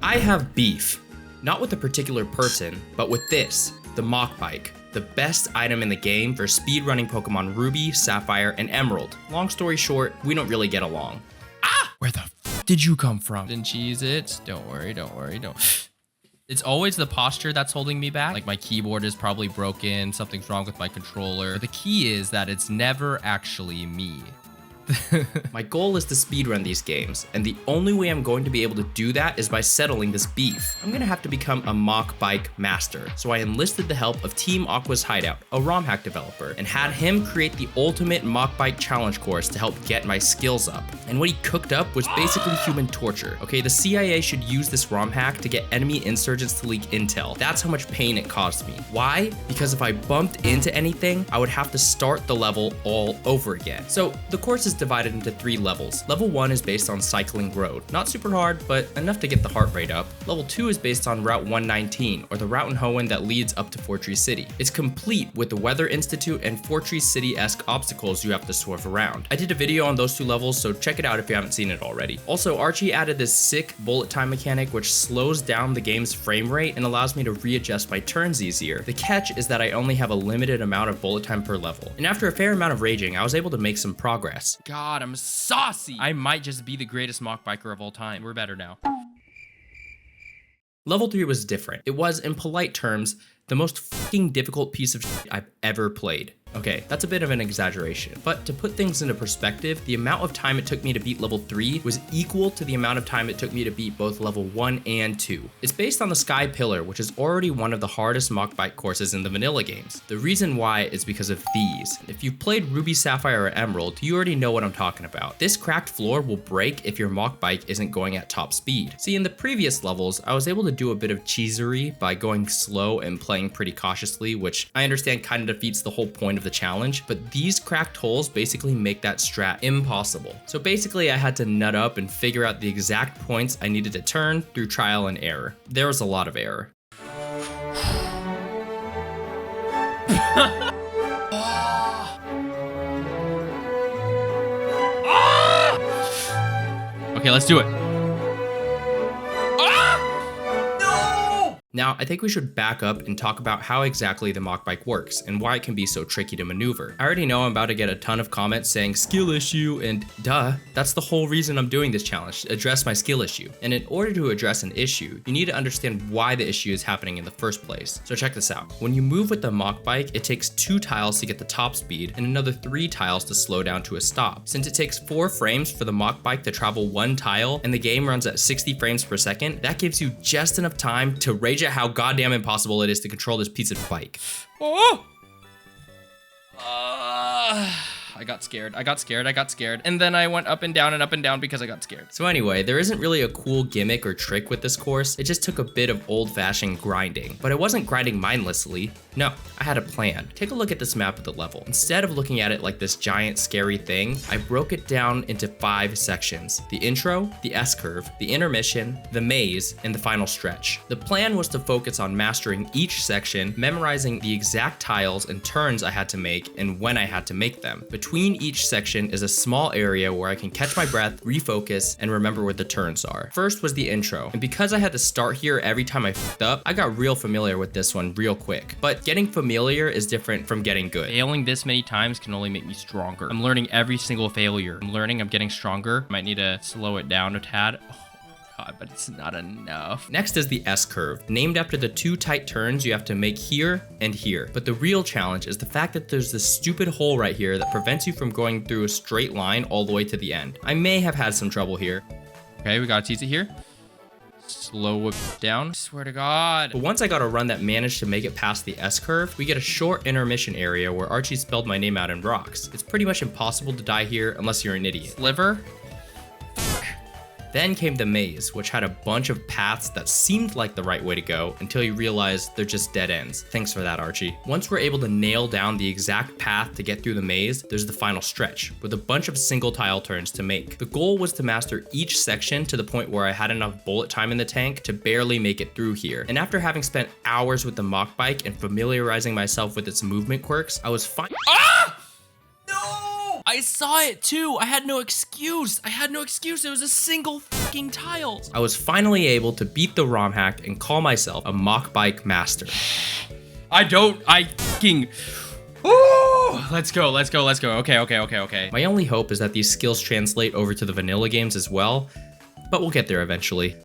I have beef. Not with a particular person, but with this, the Mach bike. The best item in the game for speedrunning Pokemon Ruby, Sapphire, and Emerald. Long story short, we don't really get along. Ah! Where the f did you come from? Didn't cheese it. Don't worry. It's always the posture that's holding me back. Like my keyboard is probably broken, something's wrong with my controller. But the key is that it's never actually me. My goal is to speedrun these games, and the only way I'm going to be able to do that is by settling this beef. I'm gonna have to become a Mach bike master, so I enlisted the help of Team Aqua's Hideout, a ROM hack developer, and had him create the ultimate Mach bike challenge course to help get my skills up. And what he cooked up was basically human torture. Okay, the CIA should use this ROM hack to get enemy insurgents to leak intel. That's how much pain it caused me. Why? Because if I bumped into anything, I would have to start the level all over again. So the course is divided into 3 levels. Level 1 is based on cycling road. Not super hard, but enough to get the heart rate up. Level 2 is based on Route 119, or the route in Hoenn that leads up to Fortree City. It's complete with the Weather Institute and Fortree City-esque obstacles you have to swerve around. I did a video on those 2 levels, so check it out if you haven't seen it already. Also, Archie added this sick bullet time mechanic which slows down the game's frame rate and allows me to readjust my turns easier. The catch is that I only have a limited amount of bullet time per level. And after a fair amount of raging, I was able to make some progress. God, I'm saucy. I might just be the greatest Mach biker of all time. We're better now. Level 3 was different. It was, in polite terms, the most fucking difficult piece of shit I've ever played. Okay, that's a bit of an exaggeration, but to put things into perspective, the amount of time it took me to beat level 3 was equal to the amount of time it took me to beat both level 1 and 2. It's based on the Sky Pillar, which is already one of the hardest Mach bike courses in the vanilla games. The reason why is because of these. If you've played Ruby, Sapphire, or Emerald, you already know what I'm talking about. This cracked floor will break if your Mach bike isn't going at top speed. See, in the previous levels, I was able to do a bit of cheesery by going slow and playing pretty cautiously, which I understand kind of defeats the whole point of the challenge, but these cracked holes basically make that strat impossible. So basically I had to nut up and figure out the exact points I needed to turn through trial and error. There was a lot of error. Okay, let's do it. Now, I think we should back up and talk about how exactly the Mach bike works and why it can be so tricky to maneuver. I already know I'm about to get a ton of comments saying skill issue, and duh, that's the whole reason I'm doing this challenge, to address my skill issue. And in order to address an issue, you need to understand why the issue is happening in the first place. So check this out. When you move with the Mach bike, it takes 2 tiles to get the top speed and another 3 tiles to slow down to a stop. Since it takes 4 frames for the Mach bike to travel 1 tile and the game runs at 60 frames per second, that gives you just enough time to rage at how goddamn impossible it is to control this piece of bike. Oh! I got scared, and then I went up and down because I got scared. So anyway, there isn't really a cool gimmick or trick with this course. It just took a bit of old-fashioned grinding. But I wasn't grinding mindlessly. No, I had a plan. Take a look at this map of the level. Instead of looking at it like this giant scary thing, I broke it down into 5 sections: the intro, the S-curve, the intermission, the maze, and the final stretch. The plan was to focus on mastering each section, memorizing the exact tiles and turns I had to make and when I had to make them. Between each section is a small area where I can catch my breath, refocus, and remember where the turns are. First was the intro, and because I had to start here every time I fucked up, I got real familiar with this one real quick. But getting familiar is different from getting good. Failing this many times can only make me stronger. I'm learning every single failure. I'm getting stronger. Might need to slow it down a tad. God, but it's not enough. Next is the S-curve, named after the 2 tight turns you have to make here and here. But the real challenge is the fact that there's this stupid hole right here that prevents you from going through a straight line all the way to the end. I may have had some trouble here. Okay, we gotta tease it here. Slow it down. I swear to God. But once I got a run that managed to make it past the S-curve, we get a short intermission area where Archie spelled my name out in rocks. It's pretty much impossible to die here unless you're an idiot. Liver. Then came the maze, which had a bunch of paths that seemed like the right way to go until you realize they're just dead ends. Thanks for that, Archie. Once we're able to nail down the exact path to get through the maze, there's the final stretch, with a bunch of single tile turns to make. The goal was to master each section to the point where I had enough bullet time in the tank to barely make it through here. And after having spent hours with the Mach bike and familiarizing myself with its movement quirks, I was fine. Ah! No! I saw it too. I had no excuse. It was a single fucking tile. I was finally able to beat the ROM hack and call myself a Mach bike master. I fucking... Ooh, let's go. Okay. My only hope is that these skills translate over to the vanilla games as well, but we'll get there eventually.